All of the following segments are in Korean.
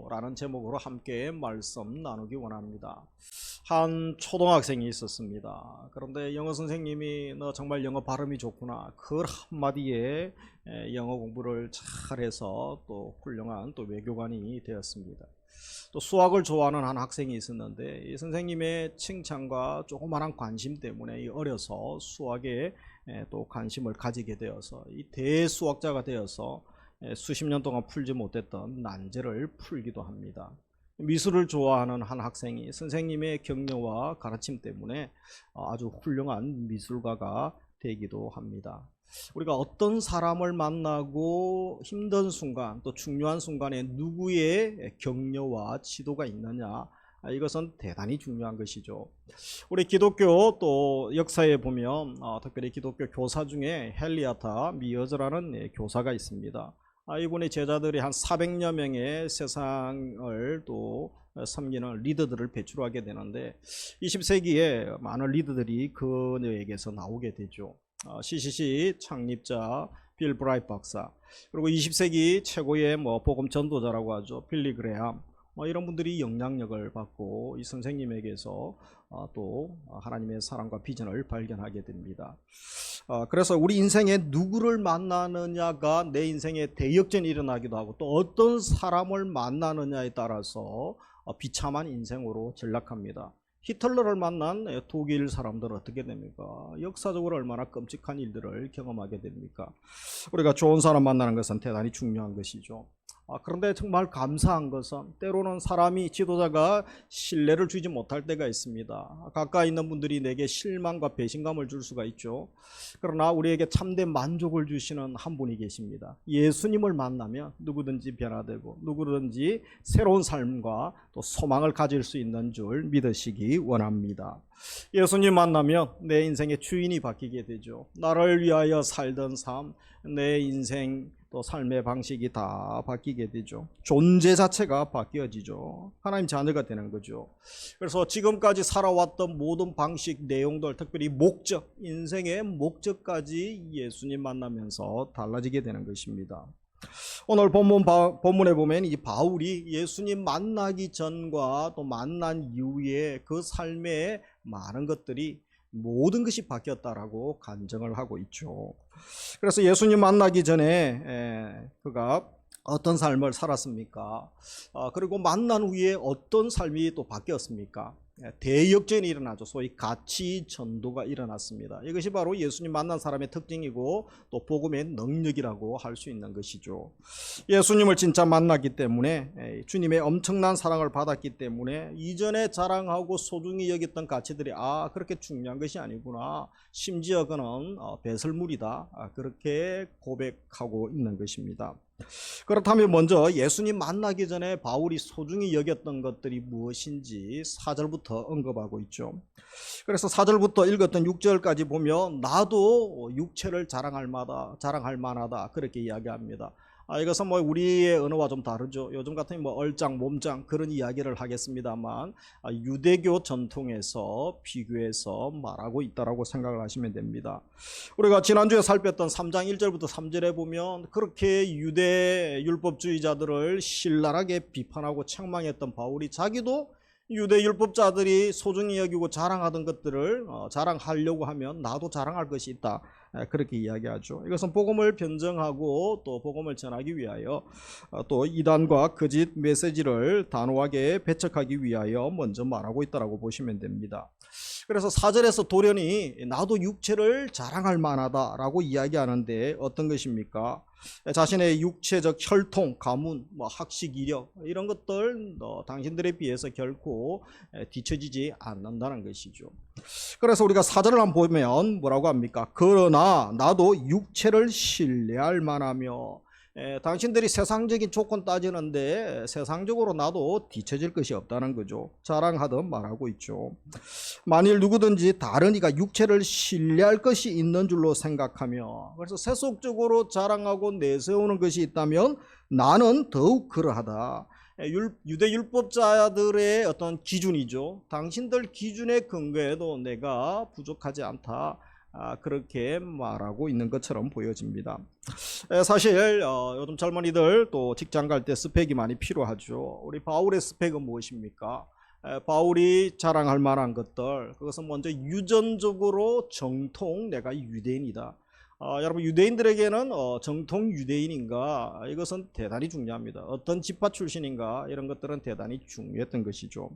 라는 제목으로 함께 말씀 나누기 원합니다. 한 초등학생이 있었습니다. 그런데 영어 선생님이 너 정말 영어 발음이 좋구나, 그 한마디에 영어 공부를 잘해서 또 훌륭한 또 외교관이 되었습니다. 또 수학을 좋아하는 한 학생이 있었는데 이 선생님의 칭찬과 조그마한 관심 때문에 어려서 수학에 또 관심을 가지게 되어서 이 대수학자가 되어서 수십 년 동안 풀지 못했던 난제를 풀기도 합니다. 미술을 좋아하는 한 학생이 선생님의 격려와 가르침 때문에 아주 훌륭한 미술가가 되기도 합니다. 우리가 어떤 사람을 만나고 힘든 순간, 또 중요한 순간에 누구의 격려와 지도가 있느냐, 이것은 대단히 중요한 것이죠. 우리 기독교 또 역사에 보면 특별히 기독교 교사 중에 헨리아타 미어즈라는 교사가 있습니다. 이분의 제자들이 한 400여 명의 세상을 또 섬기는 리더들을 배출하게 되는데 20세기에 많은 리더들이 그녀에게서 나오게 되죠. CCC 창립자 빌 브라이트 박사, 그리고 20세기 최고의 복음 전도자라고 하죠, 빌리 그레함, 이런 분들이 영향력을 받고 이 선생님에게서 또 하나님의 사랑과 비전을 발견하게 됩니다. 그래서 우리 인생에 누구를 만나느냐가 내 인생에 대역전이 일어나기도 하고 또 어떤 사람을 만나느냐에 따라서 비참한 인생으로 전락합니다. 히틀러를 만난 독일 사람들은 어떻게 됩니까? 역사적으로 얼마나 끔찍한 일들을 경험하게 됩니까? 우리가 좋은 사람 만나는 것은 대단히 중요한 것이죠. 그런데 정말 감사한 것은 때로는 사람이, 지도자가 신뢰를 주지 못할 때가 있습니다. 가까이 있는 분들이 내게 실망과 배신감을 줄 수가 있죠. 그러나 우리에게 참된 만족을 주시는 한 분이 계십니다. 예수님을 만나면 누구든지 변화되고 누구든지 새로운 삶과 또 소망을 가질 수 있는 줄 믿으시기 원합니다. 예수님 만나면 내 인생의 주인이 바뀌게 되죠. 나를 위하여 살던 삶, 내 인생 또 삶의 방식이 다 바뀌게 되죠. 존재 자체가 바뀌어지죠. 하나님 자녀가 되는 거죠. 그래서 지금까지 살아왔던 모든 방식, 내용들, 특별히 목적, 인생의 목적까지 예수님 만나면서 달라지게 되는 것입니다. 오늘 본문에 보면 이 바울이 예수님 만나기 전과 또 만난 이후에 그 삶의 많은 것들이, 모든 것이 바뀌었다라고 간증을 하고 있죠. 그래서 예수님 만나기 전에 그가 어떤 삶을 살았습니까? 그리고 만난 후에 어떤 삶이 또 바뀌었습니까? 대역전이 일어나죠. 소위 가치 전도가 일어났습니다. 이것이 바로 예수님 만난 사람의 특징이고 또 복음의 능력이라고 할 수 있는 것이죠. 예수님을 진짜 만났기 때문에, 주님의 엄청난 사랑을 받았기 때문에 이전에 자랑하고 소중히 여겼던 가치들이 그렇게 중요한 것이 아니구나, 심지어 그는 배설물이다, 그렇게 고백하고 있는 것입니다. 그렇다면 먼저 예수님 만나기 전에 바울이 소중히 여겼던 것들이 무엇인지 4절부터 언급하고 있죠. 그래서 4절부터 읽었던 6절까지 보면 나도 육체를 자랑할 만하다, 그렇게 이야기합니다. 이것은 우리의 언어와 좀 다르죠. 요즘 같으면 얼짱, 몸짱 그런 이야기를 하겠습니다만 유대교 전통에서 비교해서 말하고 있다라고 생각을 하시면 됩니다. 우리가 지난주에 살폈던 3장 1절부터 3절에 보면 그렇게 유대 율법주의자들을 신랄하게 비판하고 책망했던 바울이 자기도 유대 율법자들이 소중히 여기고 자랑하던 것들을 자랑하려고 하면 나도 자랑할 것이 있다, 그렇게 이야기하죠. 이것은 복음을 변증하고 또 복음을 전하기 위하여 또 이단과 거짓 메시지를 단호하게 배척하기 위하여 먼저 말하고 있다라고 보시면 됩니다. 그래서 4절에서 돌연히 나도 육체를 자랑할 만하다라고 이야기하는데 어떤 것입니까? 자신의 육체적 혈통, 가문, 학식, 이력 이런 것들 당신들에 비해서 결코 뒤처지지 않는다는 것이죠. 그래서 우리가 4절을 한번 보면 뭐라고 합니까? 그러나 나도 육체를 신뢰할 만하며, 당신들이 세상적인 조건 따지는데 세상적으로 나도 뒤처질 것이 없다는 거죠. 자랑하듯 말하고 있죠. 만일 누구든지 다른 이가 육체를 신뢰할 것이 있는 줄로 생각하며, 그래서 세속적으로 자랑하고 내세우는 것이 있다면 나는 더욱 그러하다. 유대 율법자들의 어떤 기준이죠. 당신들 기준에 근거해도 내가 부족하지 않다, 그렇게 말하고 있는 것처럼 보여집니다. 사실 요즘 젊은이들 또 직장 갈 때 스펙이 많이 필요하죠. 우리 바울의 스펙은 무엇입니까? 바울이 자랑할 만한 것들, 그것은 먼저 유전적으로 정통 내가 유대인이다. 여러분, 유대인들에게는 정통 유대인인가, 이것은 대단히 중요합니다. 어떤 지파 출신인가, 이런 것들은 대단히 중요했던 것이죠.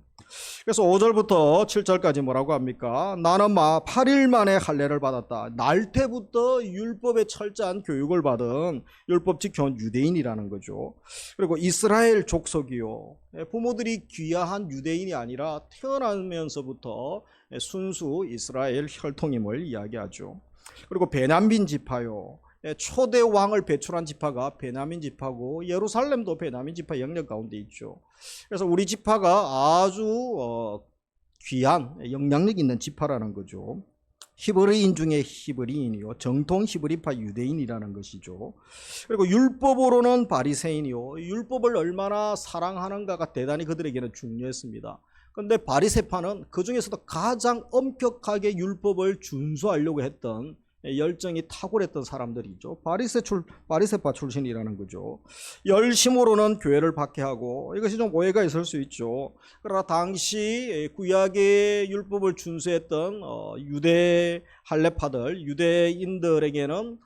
그래서 5절부터 7절까지 뭐라고 합니까? 나는 8일 만에 할례를 받았다. 날 때부터 율법에 철저한 교육을 받은 율법 지켜온 유대인이라는 거죠. 그리고 이스라엘 족속이요, 부모들이 귀화한 유대인이 아니라 태어나면서부터 순수 이스라엘 혈통임을 이야기하죠. 그리고 베냐민 지파요, 초대 왕을 배출한 지파가 베냐민 지파고, 예루살렘도 베냐민 지파 영역 가운데 있죠. 그래서 우리 지파가 아주 귀한 영향력 있는 지파라는 거죠. 히브리인 중에 히브리인이요, 정통 히브리파 유대인이라는 것이죠. 그리고 율법으로는 바리새인이요, 율법을 얼마나 사랑하는가가 대단히 그들에게는 중요했습니다. 그런데 바리새파는 그 중에서도 가장 엄격하게 율법을 준수하려고 했던 열정이 탁월했던 사람들이죠. 바리새파 출신이라는 거죠. 열심으로는 교회를 박해하고, 이것이 좀 오해가 있을 수 있죠. 그러나 당시 구약의 율법을 준수했던 유대 할례파들, 유대인들에게는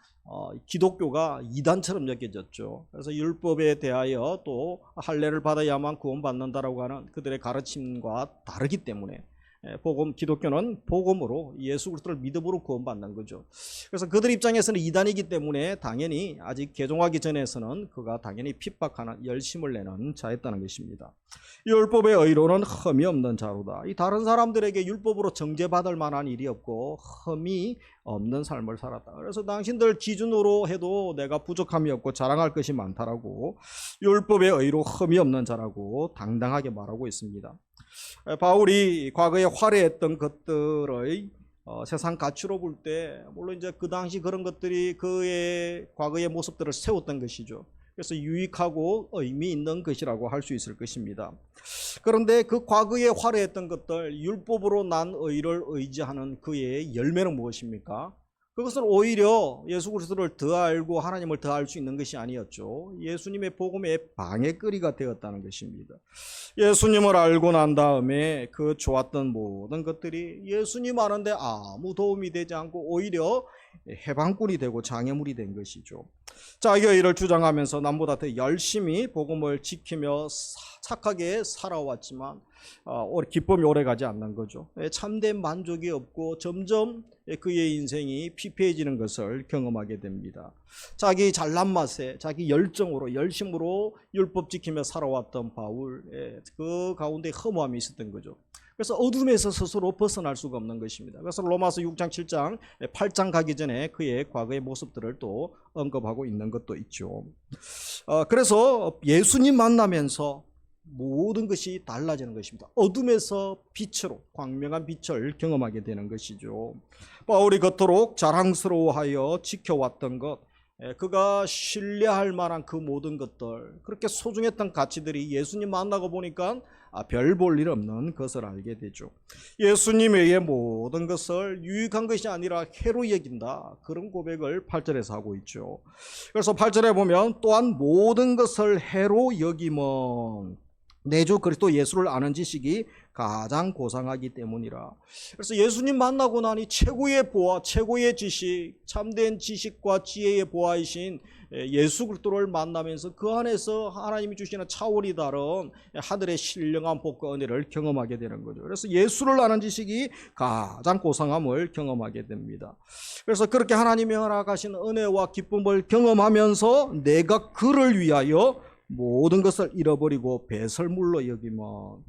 기독교가 이단처럼 여겨졌죠. 그래서 율법에 대하여 또 할례를 받아야만 구원받는다라고 하는 그들의 가르침과 다르기 때문에 기독교는 복음으로, 예수 그리스도를 믿음으로 구원받는 거죠. 그래서 그들 입장에서는 이단이기 때문에 당연히 아직 개종하기 전에서는 그가 당연히 핍박하는, 열심을 내는 자였다는 것입니다. 율법의 의로는 흠이 없는 자로다. 이 다른 사람들에게 율법으로 정죄받을 만한 일이 없고 흠이 없는 삶을 살았다. 그래서 당신들 기준으로 해도 내가 부족함이 없고 자랑할 것이 많다라고, 율법의 의로 흠이 없는 자라고 당당하게 말하고 있습니다. 바울이 과거에 화려했던 것들의 세상 가치로 볼 때, 물론 이제 그 당시 그런 것들이 그의 과거의 모습들을 세웠던 것이죠. 그래서 유익하고 의미 있는 것이라고 할 수 있을 것입니다. 그런데 그 과거에 화려했던 것들, 율법으로 난 의를 의지하는 그의 열매는 무엇입니까? 그것은 오히려 예수 그리스도를 더 알고 하나님을 더 알 수 있는 것이 아니었죠. 예수님의 복음의 방해거리가 되었다는 것입니다. 예수님을 알고 난 다음에 그 좋았던 모든 것들이 예수님 아는데 아무 도움이 되지 않고 오히려 해방꾼이 되고 장애물이 된 것이죠. 자기가 이를 주장하면서 남보다 더 열심히 복음을 지키며 착하게 살아왔지만 기쁨이 오래가지 않는 거죠. 참된 만족이 없고 점점 그의 인생이 피폐해지는 것을 경험하게 됩니다. 자기 잘난 맛에, 자기 열정으로, 열심으로 율법 지키며 살아왔던 바울, 그 가운데 허무함이 있었던 거죠. 그래서 어둠에서 스스로 벗어날 수가 없는 것입니다. 그래서 로마서 6장, 7장, 8장 가기 전에 그의 과거의 모습들을 또 언급하고 있는 것도 있죠. 그래서 예수님 만나면서 모든 것이 달라지는 것입니다. 어둠에서 빛으로, 광명한 빛을 경험하게 되는 것이죠. 바울이 그토록 자랑스러워하여 지켜왔던 것, 그가 신뢰할 만한 그 모든 것들, 그렇게 소중했던 가치들이 예수님 만나고 보니까 별 볼 일 없는 것을 알게 되죠. 예수님 외의 모든 것을 유익한 것이 아니라 해로 여긴다, 그런 고백을 8절에서 하고 있죠. 그래서 8절에 보면, 또한 모든 것을 해로 여김은 내 주 그리스도 예수를 아는 지식이 가장 고상하기 때문이라. 그래서 예수님 만나고 나니 최고의 보아, 최고의 지식, 참된 지식과 지혜의 보아이신 예수 그리스도를 만나면서 그 안에서 하나님이 주시는 차원이 다른 하늘의 신령한 복과 은혜를 경험하게 되는 거죠. 그래서 예수를 아는 지식이 가장 고상함을 경험하게 됩니다. 그래서 그렇게 하나님이 허락하신 은혜와 기쁨을 경험하면서 내가 그를 위하여 모든 것을 잃어버리고 배설물로 여기면,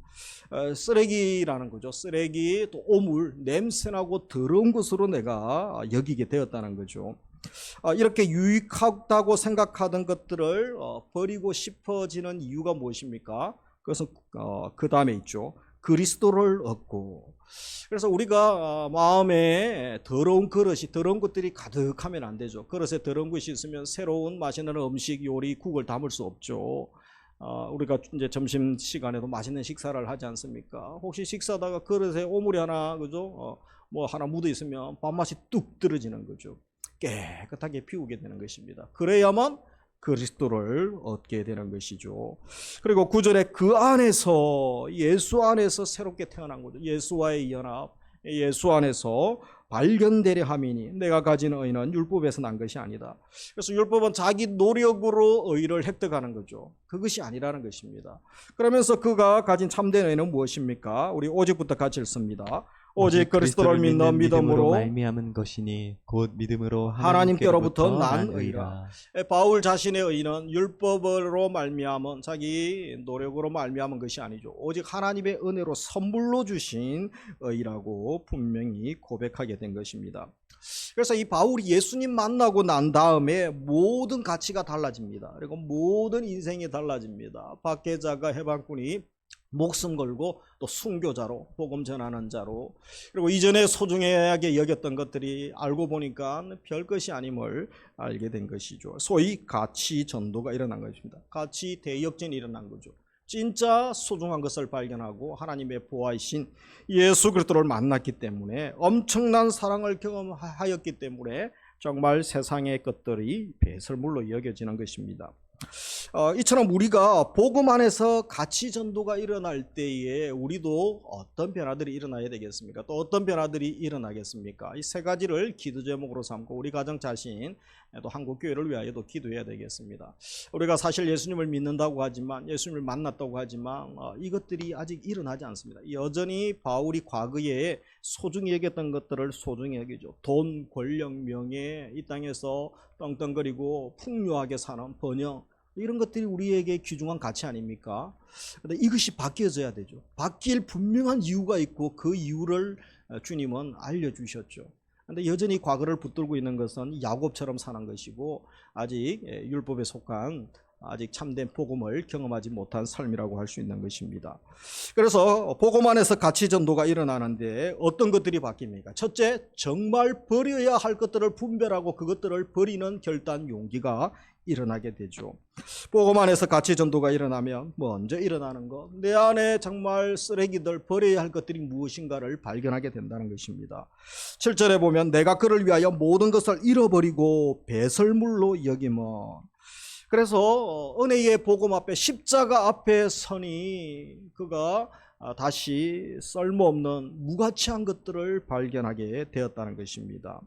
쓰레기라는 거죠. 쓰레기, 또 오물, 냄새나고 더러운 것으로 내가 여기게 되었다는 거죠. 이렇게 유익하다고 생각하던 것들을 버리고 싶어지는 이유가 무엇입니까? 그것은 그 다음에 있죠. 그리스도를 얻고. 그래서 우리가 마음에 더러운 그릇이, 더러운 것들이 가득하면 안 되죠. 그릇에 더러운 것이 있으면 새로운 맛있는 음식, 요리, 국을 담을 수 없죠. 우리가 이제 점심 시간에도 맛있는 식사를 하지 않습니까? 혹시 식사하다가 그릇에 오물이 하나, 그죠? 뭐 하나 묻어 있으면 밥맛이 뚝 떨어지는 거죠. 깨끗하게 비우게 되는 것입니다. 그래야만 그리스도를 얻게 되는 것이죠. 그리고 9절에 그 안에서, 예수 안에서 새롭게 태어난 거죠. 예수와의 연합, 예수 안에서 발견되려 함이니 내가 가진 의는 율법에서 난 것이 아니다. 그래서 율법은 자기 노력으로 의를 획득하는 거죠. 그것이 아니라는 것입니다. 그러면서 그가 가진 참된 의는 무엇입니까? 우리 오직부터 같이 읽습니다. 오직 그리스도를 믿는 믿음으로 말미암은 것이니 곧 믿음으로 하나님께로부터 난 의라. 바울 자신의 의는 율법으로 말미암은, 자기 노력으로 말미암은 것이 아니죠. 오직 하나님의 은혜로 선물로 주신 의라고 분명히 고백하게 된 것입니다. 그래서 이 바울이 예수님 만나고 난 다음에 모든 가치가 달라집니다. 그리고 모든 인생이 달라집니다. 박해자가 해방꾼이 목숨 걸고 또 순교자로, 복음 전하는 자로, 그리고 이전에 소중하게 여겼던 것들이 알고 보니까 별것이 아님을 알게 된 것이죠. 소위 가치 전도가 일어난 것입니다. 가치 대역전이 일어난 거죠. 진짜 소중한 것을 발견하고 하나님의 보아이신 예수 그리스도를 만났기 때문에, 엄청난 사랑을 경험하였기 때문에 정말 세상의 것들이 배설물로 여겨지는 것입니다. 이처럼 우리가 복음 안에서 가치 전도가 일어날 때에 우리도 어떤 변화들이 일어나야 되겠습니까? 또 어떤 변화들이 일어나겠습니까? 이 세 가지를 기도 제목으로 삼고 우리 가정 자신, 또 한국교회를 위하여도 기도해야 되겠습니다. 우리가 사실 예수님을 믿는다고 하지만, 예수님을 만났다고 하지만 이것들이 아직 일어나지 않습니다. 여전히 바울이 과거에 소중히 여겼던 것들을 소중히 여기죠. 돈, 권력, 명예, 이 땅에서 떵떵거리고 풍요하게 사는 번영, 이런 것들이 우리에게 귀중한 가치 아닙니까? 근데 이것이 바뀌어져야 되죠. 바뀔 분명한 이유가 있고 그 이유를 주님은 알려주셨죠. 근데 여전히 과거를 붙들고 있는 것은 야곱처럼 사는 것이고, 아직 율법에 속한, 아직 참된 복음을 경험하지 못한 삶이라고 할 수 있는 것입니다. 그래서 복음 안에서 가치 전도가 일어나는데 어떤 것들이 바뀝니까? 첫째, 정말 버려야 할 것들을 분별하고 그것들을 버리는 결단, 용기가 일어나게 되죠. 복음 안에서 가치 전도가 일어나면 먼저 일어나는 것, 내 안에 정말 쓰레기들, 버려야 할 것들이 무엇인가를 발견하게 된다는 것입니다. 7절에 보면 내가 그를 위하여 모든 것을 잃어버리고 배설물로 여김은, 그래서 은혜의 복음 앞에, 십자가 앞에 서니 그가 다시 쓸모없는 무가치한 것들을 발견하게 되었다는 것입니다.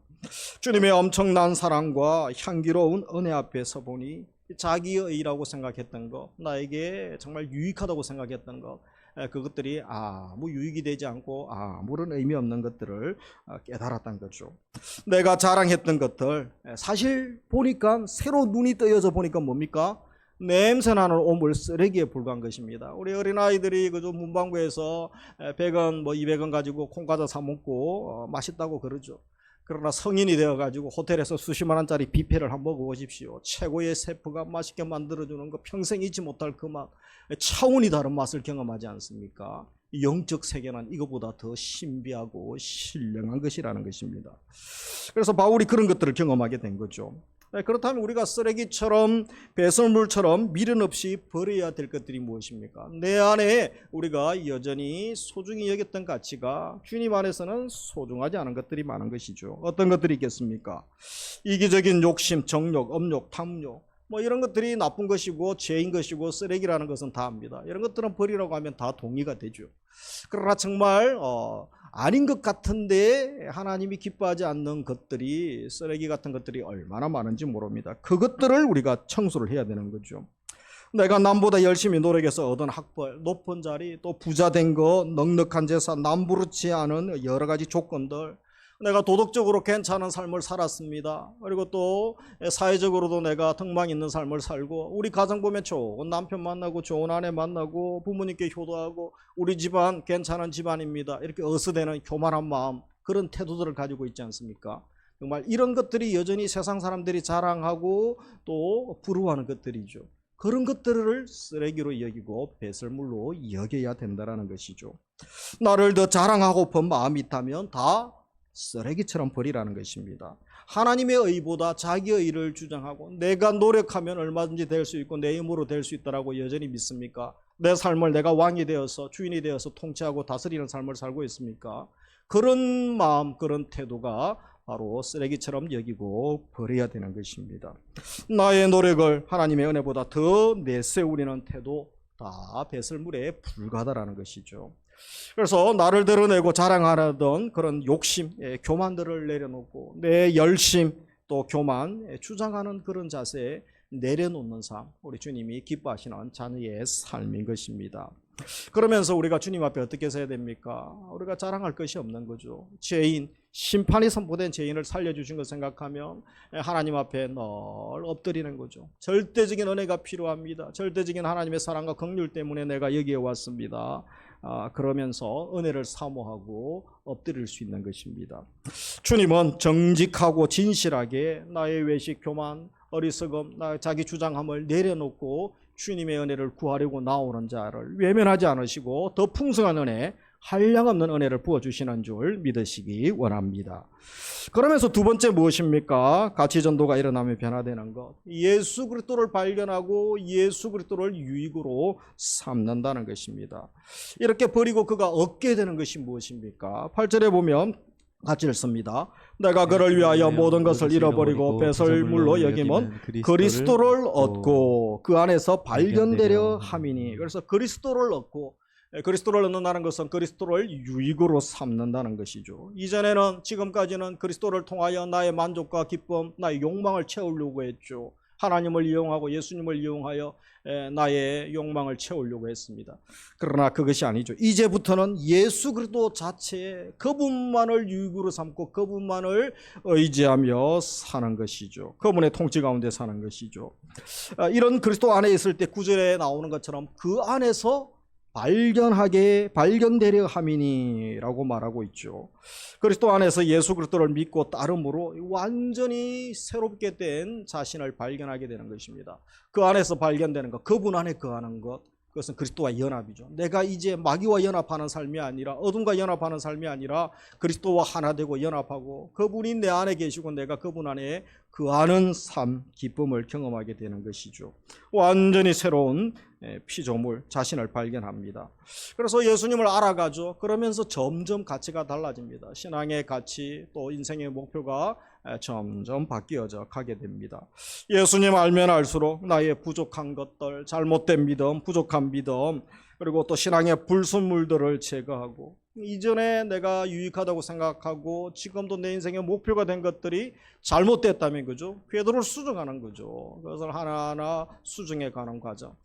주님의 엄청난 사랑과 향기로운 은혜 앞에 서 보니 자기의 의라고 생각했던 것, 나에게 정말 유익하다고 생각했던 것, 그것들이 아무 유익이 되지 않고 아무런 의미 없는 것들을 깨달았던 거죠. 내가 자랑했던 것들, 사실 보니까, 새로 눈이 떠여져 보니까 뭡니까? 냄새나는 오물, 쓰레기에 불과한 것입니다. 우리 어린아이들이 그저 문방구에서 100원, 200원 가지고 콩과자 사 먹고 맛있다고 그러죠. 그러나 성인이 되어가지고 호텔에서 수십만 원짜리 뷔페를 한번 먹어보십시오. 최고의 셰프가 맛있게 만들어주는 거, 평생 잊지 못할 그 맛, 차원이 다른 맛을 경험하지 않습니까? 영적 세계는 이거보다 더 신비하고 신령한 것이라는 것입니다. 그래서 바울이 그런 것들을 경험하게 된 거죠. 그렇다면 우리가 쓰레기처럼, 배설물처럼 미련 없이 버려야 될 것들이 무엇입니까? 내 안에 우리가 여전히 소중히 여겼던 가치가 주님 안에서는 소중하지 않은 것들이 많은 것이죠. 어떤 것들이 있겠습니까? 이기적인 욕심, 정욕, 업욕, 탐욕, 이런 것들이 나쁜 것이고 죄인 것이고 쓰레기라는 것은 다 압니다. 이런 것들은 버리라고 하면 다 동의가 되죠. 그러나 정말 아닌 것 같은데 하나님이 기뻐하지 않는 것들이, 쓰레기 같은 것들이 얼마나 많은지 모릅니다. 그것들을 우리가 청소를 해야 되는 거죠. 내가 남보다 열심히 노력해서 얻은 학벌, 높은 자리, 또 부자 된 거, 넉넉한 재산, 남부르지 않은 여러 가지 조건들, 내가 도덕적으로 괜찮은 삶을 살았습니다. 그리고 또 사회적으로도 내가 덕망 있는 삶을 살고, 우리 가정 보면 좋은 남편 만나고 좋은 아내 만나고 부모님께 효도하고 우리 집안 괜찮은 집안입니다, 이렇게 어스대는 교만한 마음, 그런 태도들을 가지고 있지 않습니까? 정말 이런 것들이 여전히 세상 사람들이 자랑하고 또 부러워하는 것들이죠. 그런 것들을 쓰레기로 여기고 배설물로 여겨야 된다는 것이죠. 나를 더 자랑하고픈 마음이 있다면 다 쓰레기처럼 버리라는 것입니다. 하나님의 의보다 자기의 의를 주장하고 내가 노력하면 얼마든지 될 수 있고 내 힘으로 될 수 있다라고 여전히 믿습니까? 내 삶을 내가 왕이 되어서, 주인이 되어서 통치하고 다스리는 삶을 살고 있습니까? 그런 마음, 그런 태도가 바로 쓰레기처럼 여기고 버려야 되는 것입니다. 나의 노력을 하나님의 은혜보다 더 내세우려는 태도, 다 배설물에 불과하다라는 것이죠. 그래서 나를 드러내고 자랑하던 그런 욕심, 교만들을 내려놓고 내 열심, 또 교만, 주장하는 그런 자세에 내려놓는 삶, 우리 주님이 기뻐하시는 자녀의 삶인 것입니다. 그러면서 우리가 주님 앞에 어떻게 서야 됩니까? 우리가 자랑할 것이 없는 거죠. 죄인, 심판이 선포된 죄인을 살려주신 것 생각하면 하나님 앞에 늘 엎드리는 거죠. 절대적인 은혜가 필요합니다. 절대적인 하나님의 사랑과 긍휼 때문에 내가 여기에 왔습니다. 그러면서 은혜를 사모하고 엎드릴 수 있는 것입니다. 주님은 정직하고 진실하게 나의 외식, 교만, 어리석음, 자기 주장함을 내려놓고 주님의 은혜를 구하려고 나오는 자를 외면하지 않으시고 더 풍성한 은혜, 한량없는 은혜를 부어주시는 줄 믿으시기 원합니다. 그러면서 두 번째 무엇입니까? 가치전도가 일어나면 변화되는 것. 예수 그리스도를 발견하고 예수 그리스도를 유익으로 삼는다는 것입니다. 이렇게 버리고 그가 얻게 되는 것이 무엇입니까? 8절에 보면 같이 읽습니다. 내가 그를 위하여 모든 것을 잃어버리고 배설물로 여김은 그리스도를 얻고 그 안에서 발견되려 함이니. 그래서 그리스도를 얻고, 그리스도를 얻는다는 것은 그리스도를 유익으로 삼는다는 것이죠. 이전에는, 지금까지는 그리스도를 통하여 나의 만족과 기쁨, 나의 욕망을 채우려고 했죠. 하나님을 이용하고 예수님을 이용하여 나의 욕망을 채우려고 했습니다. 그러나 그것이 아니죠. 이제부터는 예수 그리스도 자체에 그분만을 유익으로 삼고 그분만을 의지하며 사는 것이죠. 그분의 통치 가운데 사는 것이죠. 이런 그리스도 안에 있을 때 9절에 나오는 것처럼 그 안에서 발견되려 함이니라고 말하고 있죠. 그리스도 안에서 예수 그리스도를 믿고 따름으로 완전히 새롭게 된 자신을 발견하게 되는 것입니다. 그 안에서 발견되는 것, 그분 안에 거하는 것, 그것은 그리스도와 연합이죠. 내가 이제 마귀와 연합하는 삶이 아니라, 어둠과 연합하는 삶이 아니라 그리스도와 하나 되고 연합하고 그분이 내 안에 계시고 내가 그분 안에 거하는 삶, 기쁨을 경험하게 되는 것이죠. 완전히 새로운 피조물, 자신을 발견합니다. 그래서 예수님을 알아가죠. 그러면서 점점 가치가 달라집니다. 신앙의 가치, 또 인생의 목표가 점점 바뀌어져 가게 됩니다. 예수님 알면 알수록 나의 부족한 것들, 잘못된 믿음, 부족한 믿음, 그리고 또 신앙의 불순물들을 제거하고, 이전에 내가 유익하다고 생각하고 지금도 내 인생의 목표가 된 것들이 잘못됐다면, 그죠? 궤도를 수정하는 거죠. 그것을 하나하나 수정해 가는 과정.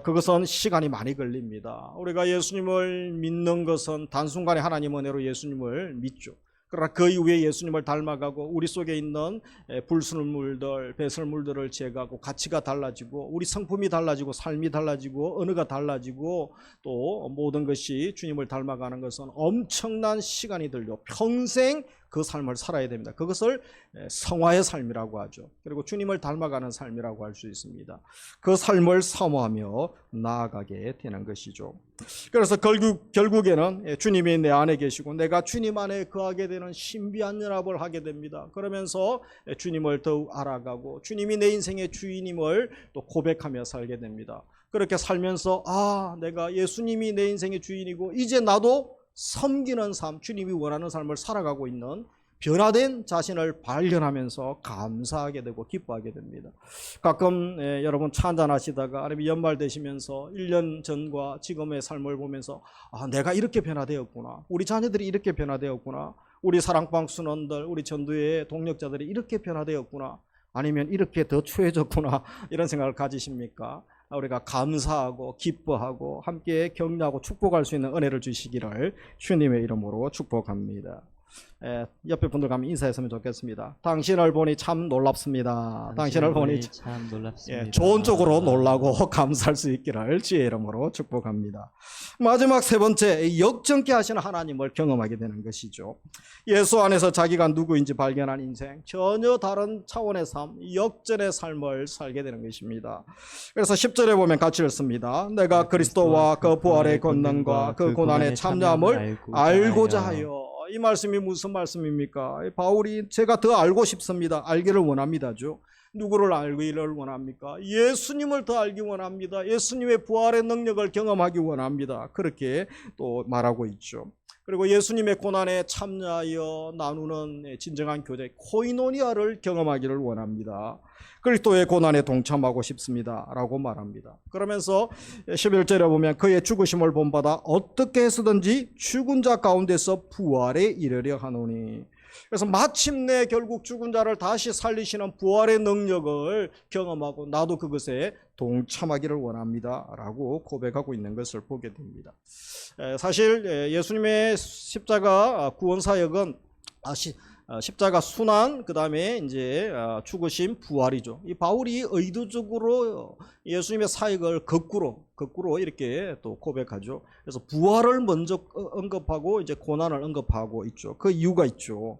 그것은 시간이 많이 걸립니다. 우리가 예수님을 믿는 것은 단순간에 하나님 은혜로 예수님을 믿죠. 그러나 그 이후에 예수님을 닮아가고 우리 속에 있는 불순물들, 배설물들을 제거하고 가치가 달라지고 우리 성품이 달라지고 삶이 달라지고 언어가 달라지고 또 모든 것이 주님을 닮아가는 것은 엄청난 시간이 들죠. 평생 그 삶을 살아야 됩니다. 그것을 성화의 삶이라고 하죠. 그리고 주님을 닮아가는 삶이라고 할 수 있습니다. 그 삶을 사모하며 나아가게 되는 것이죠. 그래서 결국에는 주님이 내 안에 계시고 내가 주님 안에 거하게 되는 신비한 연합을 하게 됩니다. 그러면서 주님을 더욱 알아가고 주님이 내 인생의 주인임을 또 고백하며 살게 됩니다. 그렇게 살면서 내가 예수님이 내 인생의 주인이고 이제 나도 섬기는 삶, 주님이 원하는 삶을 살아가고 있는 변화된 자신을 발견하면서 감사하게 되고 기뻐하게 됩니다. 가끔 여러분 차 한잔 하시다가 아니면 연말 되시면서 1년 전과 지금의 삶을 보면서 내가 이렇게 변화되었구나, 우리 자녀들이 이렇게 변화되었구나, 우리 사랑방 순원들, 우리 전도의 동력자들이 이렇게 변화되었구나, 아니면 이렇게 더 추해졌구나, 이런 생각을 가지십니까? 우리가 감사하고 기뻐하고 함께 격려하고 축복할 수 있는 은혜를 주시기를 주님의 이름으로 축복합니다. 옆에 분들 가면 인사했으면 좋겠습니다. 당신을 보니 참 놀랍습니다. 당신을 보니 참 놀랍습니다. 좋은 쪽으로 놀라고 감사할 수 있기를 주의 이름으로 축복합니다. 마지막 세 번째, 역전케 하시는 하나님을 경험하게 되는 것이죠. 예수 안에서 자기가 누구인지 발견한 인생, 전혀 다른 차원의 삶, 역전의 삶을 살게 되는 것입니다. 그래서 10절에 보면 같이 읽습니다. 내가 그리스도와 그 부활의 권능과 그 고난의 참여함을 알고자 하여. 이 말씀이 무슨 말씀입니까? 바울이 제가 더 알고 싶습니다. 알기를 원합니다죠. 누구를 알기를 원합니까? 예수님을 더 알기 원합니다. 예수님의 부활의 능력을 경험하기 원합니다. 그렇게 또 말하고 있죠. 그리고 예수님의 고난에 참여하여 나누는 진정한 교제 코이노니아를 경험하기를 원합니다. 그리스도의 고난에 동참하고 싶습니다 라고 말합니다. 그러면서 11절에 보면 그의 죽으심을 본받아 어떻게 해서든지 죽은 자 가운데서 부활에 이르려 하노니, 그래서 마침내 결국 죽은 자를 다시 살리시는 부활의 능력을 경험하고 나도 그것에 동참하기를 원합니다 라고 고백하고 있는 것을 보게 됩니다. 사실 예수님의 십자가 구원사역은 십자가 순환, 그 다음에 이제 죽으심, 부활이죠. 이 바울이 의도적으로 예수님의 사역을 거꾸로 이렇게 또 고백하죠. 그래서 부활을 먼저 언급하고 이제 고난을 언급하고 있죠. 그 이유가 있죠.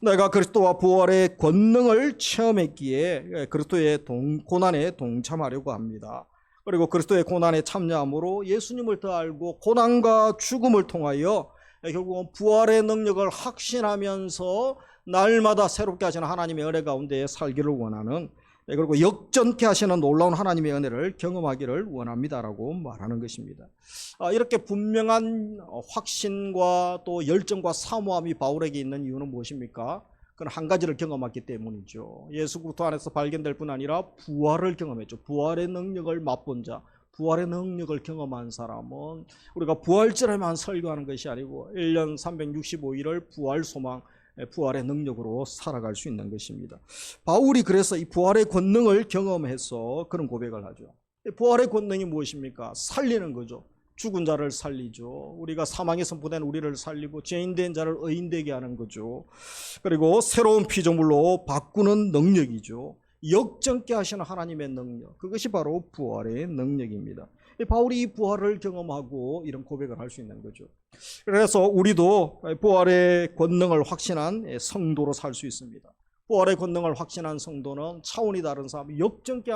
내가 그리스도와 부활의 권능을 체험했기에 그리스도의 고난에 동참하려고 합니다. 그리고 그리스도의 고난에 참여함으로 예수님을 더 알고 고난과 죽음을 통하여 결국은 부활의 능력을 확신하면서 날마다 새롭게 하시는 하나님의 은혜 가운데 살기를 원하는, 그리고 역전케 하시는 놀라운 하나님의 은혜를 경험하기를 원합니다라고 말하는 것입니다. 이렇게 분명한 확신과 또 열정과 사모함이 바울에게 있는 이유는 무엇입니까? 그건 한 가지를 경험했기 때문이죠. 예수 그리스도 안에서 발견될 뿐 아니라 부활을 경험했죠. 부활의 능력을 맛본 자, 부활의 능력을 경험한 사람은 우리가 부활절에만 설교하는 것이 아니고 1년 365일을 부활 소망, 부활의 능력으로 살아갈 수 있는 것입니다. 바울이 그래서 이 부활의 권능을 경험해서 그런 고백을 하죠. 부활의 권능이 무엇입니까? 살리는 거죠. 죽은 자를 살리죠. 우리가 사망에 선포된 우리를 살리고 죄인된 자를 의인되게 하는 거죠. 그리고 새로운 피조물로 바꾸는 능력이죠. 역전케 하시는 하나님의 능력, 그것이 바로 부활의 능력입니다. 바울이 이 부활을 경험하고 이런 고백을 할 수 있는 거죠. 그래서 우리도 부활의 권능을 확신한 성도로 살 수 있습니다. 부활의 권능을 확신한 성도는 차원이 다른 삶, 역전케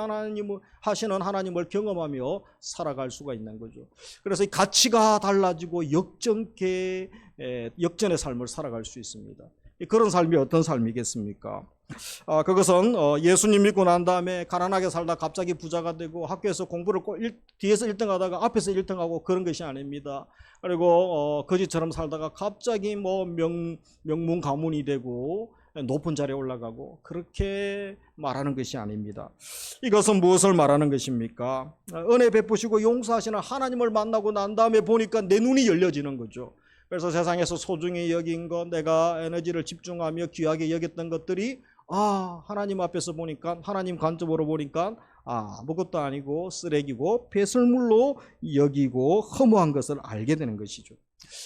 하시는 하나님을 경험하며 살아갈 수가 있는 거죠. 그래서 이 가치가 달라지고 역전의 삶을 살아갈 수 있습니다. 그런 삶이 어떤 삶이겠습니까? 그것은 예수님 믿고 난 다음에 가난하게 살다 갑자기 부자가 되고 학교에서 공부를 뒤에서 1등 하다가 앞에서 1등 하고 그런 것이 아닙니다. 그리고 거지처럼 살다가 갑자기 명문 가문이 되고 높은 자리에 올라가고 그렇게 말하는 것이 아닙니다. 이것은 무엇을 말하는 것입니까? 은혜 베푸시고 용서하시는 하나님을 만나고 난 다음에 보니까 내 눈이 열려지는 거죠. 그래서 세상에서 소중히 여긴 것, 내가 에너지를 집중하며 귀하게 여겼던 것들이 하나님 앞에서 보니까, 하나님 관점으로 보니까 아무것도 아니고 쓰레기고 배설물로 여기고 허무한 것을 알게 되는 것이죠.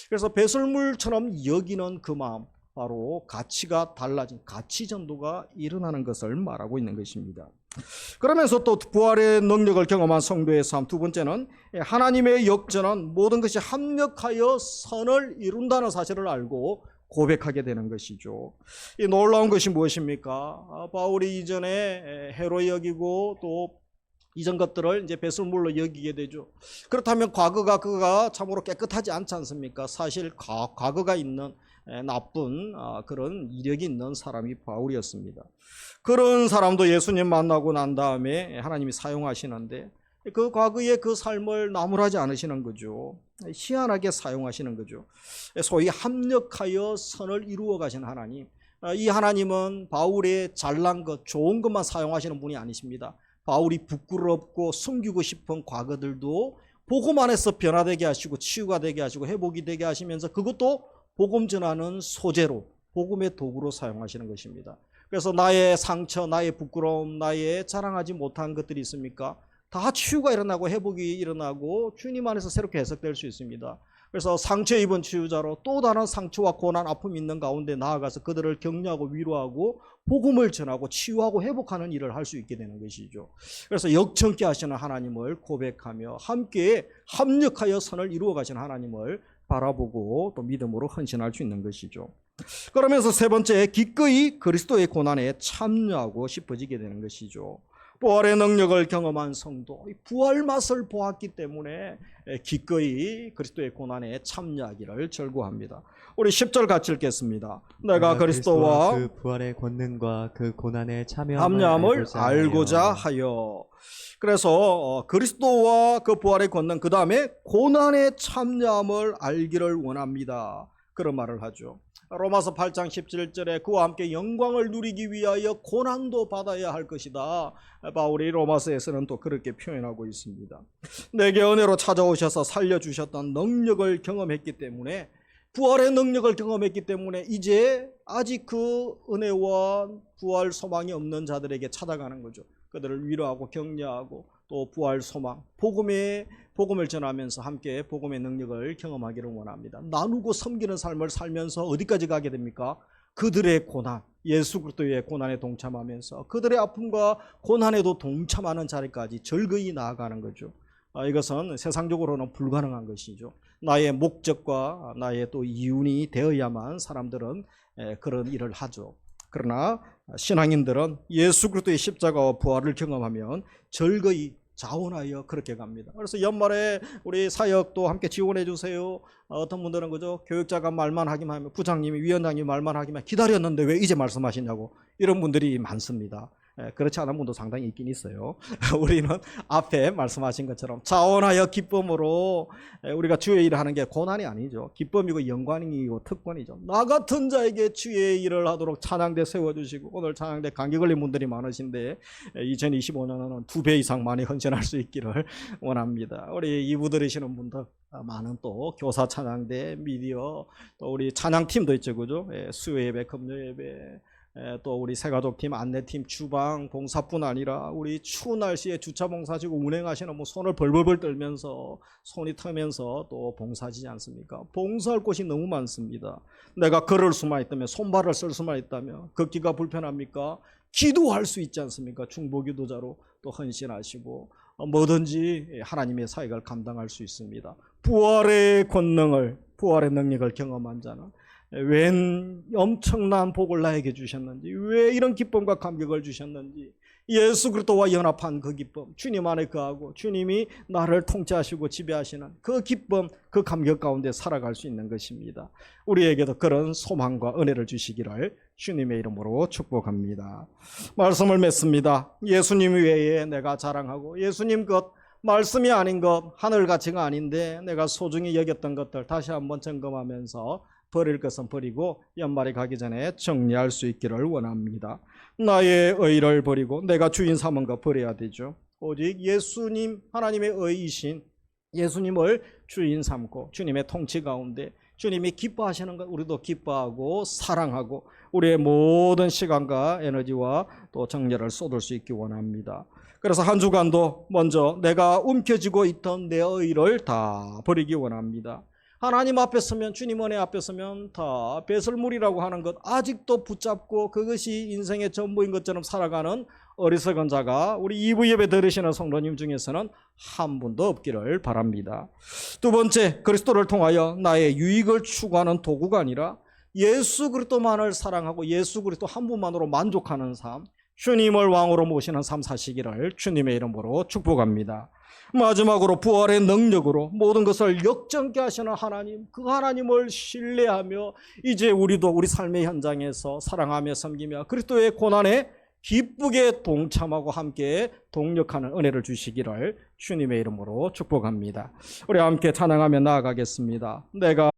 그래서 배설물처럼 여기는 그 마음, 바로 가치가 달라진 가치 전도가 일어나는 것을 말하고 있는 것입니다. 그러면서 또 부활의 능력을 경험한 성도의 삶, 두 번째는 하나님의 역전은 모든 것이 합력하여 선을 이룬다는 사실을 알고 고백하게 되는 것이죠. 이 놀라운 것이 무엇입니까? 바울이 이전에 해로 여기고 또 이전 것들을 이제 배설물로 여기게 되죠. 그렇다면 그가 참으로 깨끗하지 않지 않습니까? 사실 과거가 있는 나쁜 그런 이력이 있는 사람이 바울이었습니다. 그런 사람도 예수님 만나고 난 다음에 하나님이 사용하시는데 그 과거의 그 삶을 나무라지 않으시는 거죠. 희한하게 사용하시는 거죠. 소위 합력하여 선을 이루어 가신 하나님, 이 하나님은 바울의 잘난 것, 좋은 것만 사용하시는 분이 아니십니다. 바울이 부끄럽고 숨기고 싶은 과거들도 복음 안에서 변화되게 하시고 치유가 되게 하시고 회복이 되게 하시면서 그것도 복음 전하는 소재로, 복음의 도구로 사용하시는 것입니다. 그래서 나의 상처, 나의 부끄러움, 나의 자랑하지 못한 것들이 있습니까? 다 치유가 일어나고 회복이 일어나고 주님 안에서 새롭게 해석될 수 있습니다. 그래서 상처 입은 치유자로 또 다른 상처와 고난, 아픔이 있는 가운데 나아가서 그들을 격려하고 위로하고 복음을 전하고 치유하고 회복하는 일을 할 수 있게 되는 것이죠. 그래서 역전케 하시는 하나님을 고백하며 함께 합력하여 선을 이루어 가시는 하나님을 바라보고 또 믿음으로 헌신할 수 있는 것이죠. 그러면서 세 번째, 기꺼이 그리스도의 고난에 참여하고 싶어지게 되는 것이죠. 부활의 능력을 경험한 성도, 부활 맛을 보았기 때문에 기꺼이 그리스도의 고난에 참여하기를 절구합니다. 우리 10절 같이 읽겠습니다. 내가 그리스도와 그 부활의 권능과 그 고난에 참여함을 알고자 하여. 그래서 그리스도와 그 부활의 권능, 그 다음에 고난에 참여함을 알기를 원합니다. 그런 말을 하죠. 로마서 8장 17절에 그와 함께 영광을 누리기 위하여 고난도 받아야 할 것이다. 바울이 로마서에서는 또 그렇게 표현하고 있습니다. 내게 은혜로 찾아오셔서 살려주셨던 능력을 경험했기 때문에, 부활의 능력을 경험했기 때문에 이제 아직 그 은혜와 부활 소망이 없는 자들에게 찾아가는 거죠. 그들을 위로하고 격려하고 또 부활 소망, 복음을 전하면서 함께 복음의 능력을 경험하기를 원합니다. 나누고 섬기는 삶을 살면서 어디까지 가게 됩니까? 그들의 고난, 예수 그리스도의 고난에 동참하면서 그들의 아픔과 고난에도 동참하는 자리까지 절거히 나아가는 거죠. 이것은 세상적으로는 불가능한 것이죠. 나의 목적과 나의 또 이윤이 되어야만 사람들은 그런 일을 하죠. 그러나 신앙인들은 예수 그리스도의 십자가와 부활을 경험하면 절거히 자원하여 그렇게 갑니다. 그래서 연말에 우리 사역도 함께 지원해 주세요. 어떤 분들은 그죠, 교육자가 말만 하기만 하면, 부장님이, 위원장님이 말만 하기만 기다렸는데 왜 이제 말씀하시냐고, 이런 분들이 많습니다. 그렇지 않은 분도 상당히 있긴 있어요. 우리는 앞에 말씀하신 것처럼 자원하여 기쁨으로 우리가 주의 일을 하는 게 고난이 아니죠. 기쁨이고 영광이고 특권이죠. 나 같은 자에게 주의 일을 하도록 찬양대 세워주시고, 오늘 찬양대 감기 걸린 분들이 많으신데 2025년에는 2배 이상 많이 헌신할 수 있기를 원합니다. 우리 2부 들으시는 분들 많은 또 교사 찬양대, 미디어, 또 우리 찬양팀도 있죠, 그죠? 수요예배, 금요예배, 또 우리 새가족팀, 안내팀, 주방, 봉사뿐 아니라 우리 추운 날씨에 주차 봉사지고 운행하시는 뭐 손을 벌벌벌 떨면서 손이 터면서 또 봉사지지 않습니까? 봉사할 곳이 너무 많습니다. 내가 걸을 수만 있다면, 손발을 쓸 수만 있다면 걷기가 불편합니까? 기도할 수 있지 않습니까? 중보기도자로 또 헌신하시고 뭐든지 하나님의 사역을 감당할 수 있습니다. 부활의 권능을, 부활의 능력을 경험한 자는 웬 엄청난 복을 나에게 주셨는지, 왜 이런 기쁨과 감격을 주셨는지, 예수 그리스도와 연합한 그 기쁨, 주님 안에 거하고 주님이 나를 통치하시고 지배하시는 그 기쁨, 그 감격 가운데 살아갈 수 있는 것입니다. 우리에게도 그런 소망과 은혜를 주시기를 주님의 이름으로 축복합니다. 말씀을 맺습니다. 예수님 외에 내가 자랑하고 예수님 것, 말씀이 아닌 것, 하늘 가치가 아닌데 내가 소중히 여겼던 것들 다시 한번 점검하면서 버릴 것은 버리고 연말이 가기 전에 정리할 수 있기를 원합니다. 나의 의를 버리고 내가 주인 삼은 것 버려야 되죠. 오직 예수님, 하나님의 의이신 예수님을 주인 삼고 주님의 통치 가운데 주님이 기뻐하시는 것 우리도 기뻐하고 사랑하고 우리의 모든 시간과 에너지와 또 정열을 쏟을 수 있기 원합니다. 그래서 한 주간도 먼저 내가 움켜쥐고 있던 내 의를 다 버리기 원합니다. 하나님 앞에 서면, 주님 은혜 앞에 서면 다 배설물이라고 하는 것 아직도 붙잡고 그것이 인생의 전부인 것처럼 살아가는 어리석은 자가 우리 2부 예배 들으시는 성도님 중에서는 한 분도 없기를 바랍니다. 두 번째, 그리스도를 통하여 나의 유익을 추구하는 도구가 아니라 예수 그리스도만을 사랑하고 예수 그리스도 한 분만으로 만족하는 삶, 주님을 왕으로 모시는 삶 사시기를 주님의 이름으로 축복합니다. 마지막으로 부활의 능력으로 모든 것을 역전케 하시는 하나님, 그 하나님을 신뢰하며 이제 우리도 우리 삶의 현장에서 사랑하며 섬기며 그리스도의 고난에 기쁘게 동참하고 함께 동력하는 은혜를 주시기를 주님의 이름으로 축복합니다. 우리 함께 찬양하며 나아가겠습니다. 내가